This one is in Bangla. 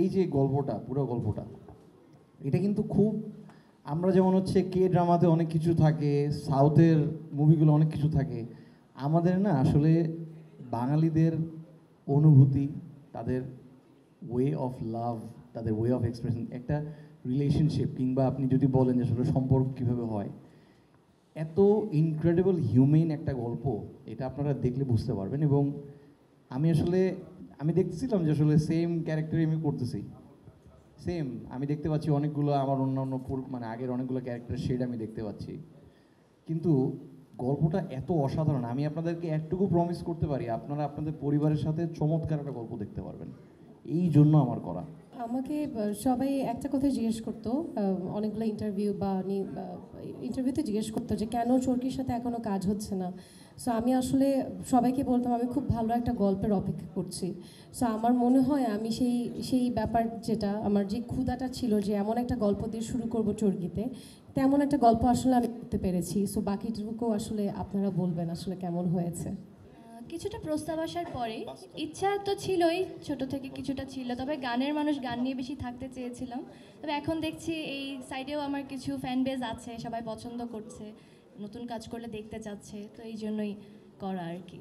এই যে গল্পটা, পুরো গল্পটা, এটা কিন্তু খুব, আমরা যেমন হচ্ছে কে ড্রামাতে অনেক কিছু থাকে, সাউথের মুভিগুলো অনেক কিছু থাকে, আমাদের না আসলে বাঙালিদের অনুভূতি, তাদের ওয়ে অফ লাভ, তাদের ওয়ে অফ এক্সপ্রেশন, একটা রিলেশনশিপ কিংবা আপনি যদি বলেন যে আসলে সম্পর্ক কীভাবে হয়, এত ইনক্রেডিবল হিউম্যান একটা গল্প, এটা আপনারা দেখলে বুঝতে পারবেন। এবং আমি আসলে আমি দেখতেছিলাম যে আসলে সেম ক্যারেক্টারই আমি করতেছি, সেম আমি দেখতে পাচ্ছি অনেকগুলো আমার অন্যান্য মানে আগের অনেকগুলো ক্যারেক্টার শেড আমি দেখতে পাচ্ছি, কিন্তু গল্পটা এত অসাধারণ। আমি আপনাদেরকে একটুকু প্রমিস করতে পারি, আপনারা আপনাদের পরিবারের সাথে চমৎকার একটা গল্প দেখতে পারবেন, এই জন্য আমার করা। আমাকে সবাই একটা কথা জিজ্ঞেস করতো, অনেকগুলো ইন্টারভিউ বা ইন্টারভিউতে জিজ্ঞেস করতো যে কেন চরকির সাথে এখনও কাজ হচ্ছে না। সো আমি আসলে সবাইকে বলতাম আমি খুব ভালো একটা গল্পের অপেক্ষা করছি। সো আমার মনে হয় আমি সেই সেই ব্যাপার, যেটা আমার যে ক্ষুধাটা ছিল যে এমন একটা গল্প দিয়ে শুরু করব চরকিতে, তেমন একটা গল্প আসলে আমি করতে পেরেছি। সো বাকিটুকু আসলে আপনারা বলবেন আসলে কেমন হয়েছে। কিছুটা প্রস্তাব আসার পরে ইচ্ছা তো ছিলই, ছোট থেকে কিছুটা ছিল, তবে গানের মানুষ গান নিয়ে বেশি থাকতে চেয়েছিলাম। তবে এখন দেখছি এই সাইডেও আমার কিছু ফ্যান বেজ আছে, সবাই পছন্দ করছে, নতুন কাজ করলে দেখতে চাচ্ছে, তো এই জন্যই করা আর কি।